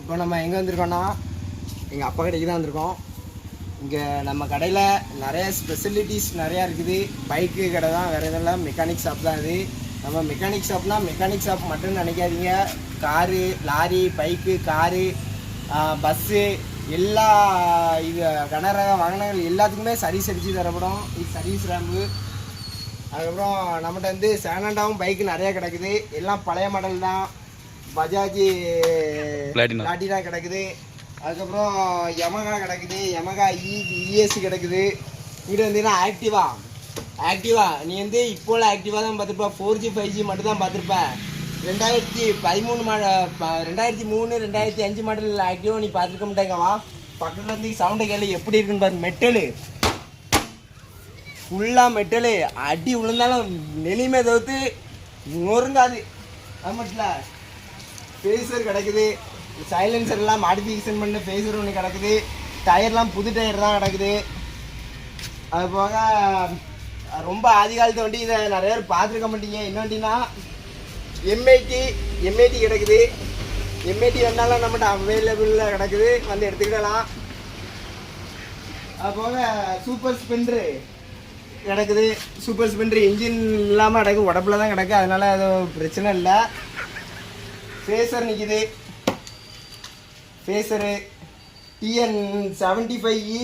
இப்போ நம்ம எங்கே வந்திருக்கோம்னா எங்கள் அப்பா கடைக்கு தான் வந்திருக்கோம். இங்கே நம்ம கடையில் நிறைய ஸ்பெசிலிட்டிஸ் நிறையா இருக்குது. பைக்கு கடை தான், வேறு எதெல்லாம் மெக்கானிக் ஷாப் தான். இது நம்ம மெக்கானிக் ஷாப்னால் மெக்கானிக் ஷாப் மட்டும் நினைக்காதீங்க. Car, lorry, bike, car, bus, எல்லா இது கனரக வாகனங்கள் எல்லாத்துக்குமே சர்வீஸ் அடித்து தரப்படும். இது சர்வீஸ் ரேம்பு. அதுக்கப்புறம் நம்மகிட்ட வந்து செகண்ட் பைக்கு நிறையா கிடக்குது. எல்லாம் பழைய மாடல் தான். பஜாஜ் பிளாட்டினா கிடக்குது. அதுக்கப்புறம் யமகா கிடக்குது. யமகா இஎஸ் கிடக்குது. இங்கிட்ட வந்தீங்கன்னா ஆக்டிவா நீ வந்து இப்போல ஆக்டிவா தான் பார்த்துருப்ப. 4G 5G மட்டும் தான் பார்த்துருப்ப. 2013 2003 2005 மாடல் ஆக்டிவா நீ பார்த்துருக்க மாட்டேங்கவா. பக்கத்தில் வந்து சவுண்டை கேள்வி எப்படி இருக்குன்னு பாரு. மெட்டலு ஃபுல்லாக மெட்டலு. அடி விழுந்தாலும் நெளிமை தவிர்த்து நொறுங்காது. அது மட்டும் இல்லை, ஃபேஸர் கிடக்குது. சைலன்சர் எல்லாம் மாடிஃபிகேஷன் பண்ண ஃபேஸர் ஒன்று கிடக்குது. டயர்லாம் புது டயர் தான் கிடக்குது. அது போக ரொம்ப ஆதி காலத்து வண்டி. இதை நிறைய பேர் பார்த்துருக்க மாட்டீங்க. என்ன வண்டினா எம்ஐடி கிடக்குது. எம்ஐடி வேணாலும் நம்மகிட்ட அவைலபிளில் கிடக்குது, வந்து எடுத்துக்கிடலாம். அது போக சூப்பர் ஸ்பெண்டரு கிடக்குது. சூப்பர் ஸ்பெண்டர் இன்ஜின் இல்லாமல் கிடக்கு, உடம்புல தான் கிடக்கு, அதனால் அது பிரச்சனை இல்லை. ஃபேஸர் நிற்கிது. ஃபேஸரு TN75E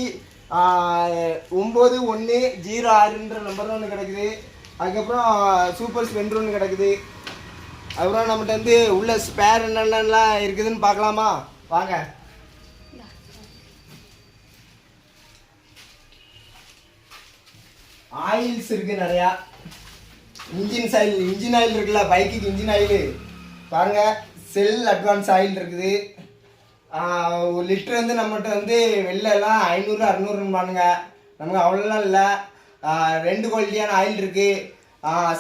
9106 நம்பர் ஒன்று கிடக்குது. அதுக்கப்புறம் சூப்பர் ஸ்பெண்டர் ஒன்று கிடக்குது. அதுக்கப்புறம் நம்மகிட்ட வந்து உள்ள ஸ்பேர் என்னென்னலாம் இருக்குதுன்னு பார்க்கலாமா வாங்க. ஆயில்ஸ் இருக்குது நிறையா. இன்ஜின் ஆயில் இருக்குல்ல, பைக்குக்கு இன்ஜின் ஆயில் பாருங்க. செல் அட்வான்ஸ் ஆயில் இருக்குது. ஒரு லிட்டர் வந்து நம்மகிட்ட வந்து வெளிலலாம் 500-600 பாருங்க. நமக்கு அவ்வளோலாம் இல்லை. 2 குவாலிட்டியான ஆயில் இருக்குது.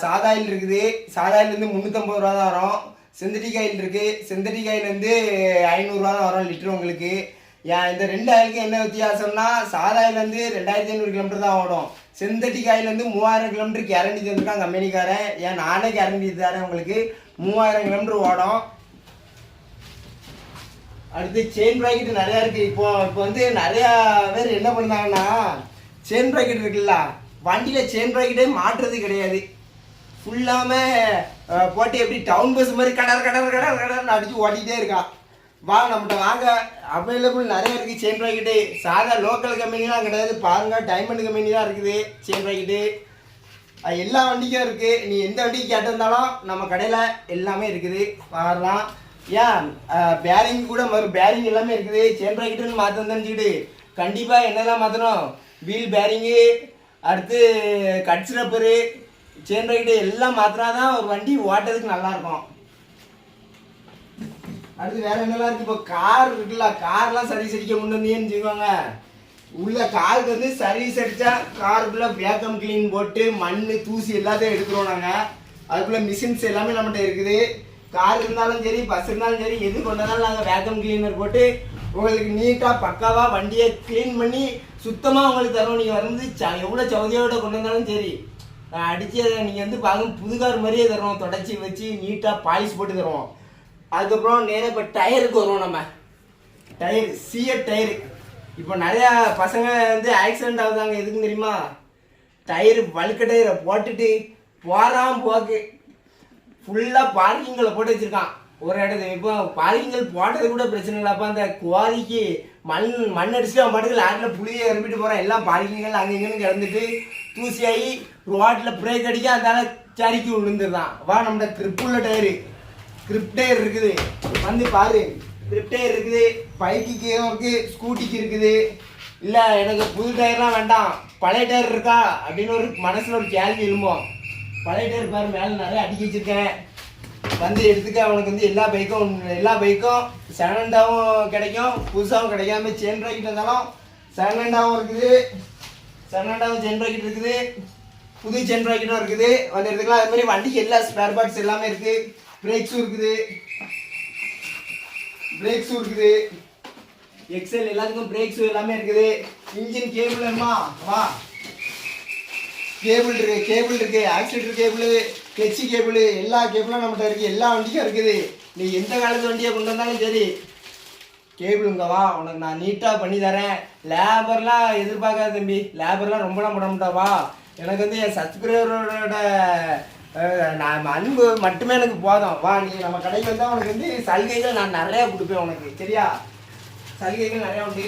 சாதா ஆயில் இருக்குது. சாதா ஆயில் வந்து 350 ரூபா தான் வரும். சிந்தட்டிக் ஆயில் இருக்குது. சிந்தட்டிக் ஆயில் வந்து 500 ரூபா தான் வரும் லிட்டர் உங்களுக்கு. ஏன் இந்த 2 ஆயிலுக்கு என்ன வித்தியாசம்னா, சாதா ஆயில் வந்து 2500 கிலோமீட்டர் தான் ஓடும். சிந்தட்டிக் ஆயில் வந்து 3000 கிலோமீட்டர் கேரண்டி தந்துருக்கான் கம்பெனிக்காரன். ஏன் நானே கேரண்டி தரேன் உங்களுக்கு. 3000 கிலோமீட்டர் ஓடும். அடுத்து செயின் ப்ராக்கெட் நிறையா இருக்குது. இப்போ வந்து நிறையா பேர் என்ன பண்ணுறாங்கன்னா, செயின் ப்ராக்கெட் இருக்குல்ல, வண்டியில் செயின் ப்ராக்கெட்டே மாற்றுறது கிடையாது. ஃபுல்லாமே போட்டு எப்படி டவுன் பஸ் மாதிரி கடற்கடர்னு அடித்து ஓட்டிகிட்டே இருக்கான். நம்மகிட்ட வாங்க, அவைலபிள் நிறையா இருக்குது செயின் ப்ராக்கெட்டு. சாதா லோக்கல் கம்பெனிலாம் கிடையாது. பாருங்கள், டைமண்ட் கம்பெனி தான் இருக்குது செயின் ப்ராக்கெட்டு. எல்லா வண்டிக்கும் இருக்குது. நீ எந்த வண்டிக்கு கேட்டிருந்தாலும் நம்ம கடையில் எல்லாமே இருக்குது, வரலாம். ஏன் பேரிங் கூட பேரிங் எல்லாமே இருக்குது. செயின் ப்ராக்கெட்டுன்னு மாற்றணும் தெரிஞ்சுக்கிட்டு கண்டிப்பாக என்னெல்லாம் மாற்றணும், வீல் பேரிங்கு, அடுத்து கட்ஸ் ரப்பரு, செயின் ப்ராக்கெட்டு எல்லாம் மாற்றினா தான் ஒரு வண்டி ஓட்டுறதுக்கு நல்லாயிருக்கும். அடுத்து வேறு என்னெல்லாம் இருக்குது. இப்போ கார் இருக்குல்ல, கார்லாம் சர்வீஸ் அடிக்க கொண்டு வந்தீங்கன்னு வச்சுக்கோங்க. உள்ள காருக்கு வந்து சர்வீஸ் அடித்தா காருக்குள்ளே வேக்கம் கிளீன் போட்டு மண் தூசி எல்லாத்தையும் எடுத்துருவோம் நாங்கள். அதுக்குள்ளே மிஷின்ஸ் எல்லாமே நம்மகிட்ட இருக்குது. கார் இருந்தாலும் சரி, பஸ் இருந்தாலும் சரி, எது கொண்டாலும் நாங்கள் வேக்கம் கிளீனர் போட்டு உங்களுக்கு நீட்டாக பக்காவாக வண்டியை க்ளீன் பண்ணி சுத்தமாக உங்களுக்கு தருவோம். நீங்கள் வந்து எவ்வளோ சவுதியோட கொண்டு வந்தாலும் சரி அடித்து அதை நீங்கள் வந்து பார்க்க புது கார் மாதிரியே தருவோம். தொடச்சி வச்சு நீட்டாக பாலிஷ் போட்டு தருவோம். அதுக்கப்புறம் நேராக இப்போ டயருக்கு வருவோம். நம்ம டயர் சிஎட் டயரு. இப்போ நிறையா பசங்க வந்து ஆக்சிடென்ட் ஆகுதாங்க. எதுக்குன்னு தெரியுமா, டயரு வழுக்க டயரை போட்டுட்டு போக்கு ஃபுல்லாக பார்க்கிங்கில் போட்டு வச்சுருக்கான் ஒரு இடத்துல. இப்போ பார்க்கிங்கள் போட்டது கூட பிரச்சனை இல்லைப்பா. அந்த குவாரிக்கு மண் அடிச்சுட்டு அவன் பாட்டுக்கு லாரியில் புளியை இறப்பிட்டு போகிறான். எல்லாம் பார்க்கிங்கள் அங்கே இங்கேன்னு கிடந்துட்டு தூசியாகி ரோட்டில் பிரேக் அடிக்க அதனால சரிக்கு விழுந்துருதான். நம்மகிட்ட கிரிப்புள்ள டயரு, கிரிப் டயர் இருக்குது. வந்து பாரு, கிரிப் டயர் இருக்குது. பைக்குக்கு இருக்குது, ஸ்கூட்டிக்கு இருக்குது. இல்லை எனக்கு புது டயர்லாம் வேண்டாம், பழைய டயர் இருக்கா அப்படின்னு ஒரு மனசில் ஒரு கேள்வி எழும்போம். பழைய டயர் பாரு, மேலே நிறைய அடிக்க வச்சுருக்கேன், வந்து எடுத்துக்க. அவனுக்கு வந்து எல்லா பைக்கும் செகண்டாகவும் கிடைக்கும், புதுசாகவும் கிடைக்காம. செயின் ப்ராக்கெட் இருந்தாலும் செகண்டாகவும் இருக்குது, செகண்டாகவும் செயின் ப்ராக்கெட் இருக்குது, புது செயின் ப்ராக்கெட்டும் இருக்குது, வந்து எடுத்துக்கலாம். அது மாதிரி வண்டிக்கு எல்லா ஸ்பேர் பார்ட்ஸ் எல்லாமே இருக்குது. பிரேக்ஸும் இருக்குது, எக்ஸல் எல்லாத்துக்கும் பிரேக்ஸும் எல்லாமே இருக்குது. இன்ஜின் கேபிள் வேணுமா வா, கேபிள் இருக்கு, ஆக்சிலேட்டர் கேபிள், கிளட்சி கேபிள், எல்லா கேபிளும் நம்மகிட்ட இருக்குது. எல்லா வண்டிக்கும் இருக்குது. நீ எந்த காலத்து வண்டியை கொண்டு வந்தாலும் சரி கேபிள் இங்கே வா, உனக்கு நான் நீட்டாக பண்ணி தரேன். லேபர்லாம் எதிர்பார்க்காத தம்பி, லேபர்லாம் ரொம்பலாம் போட மாட்டா. வா, எனக்கு வந்து என் சப்ஸ்கிரைபரோட நான் அன்பு மட்டுமே எனக்கு போதும். வா, நீ நம்ம கடைக்கு வந்தால் உனக்கு வந்து சலுகைகள் நான் நிறையா கொடுப்பேன் உனக்கு, சரியா? சலுகைகள் நிறையா உண்டு.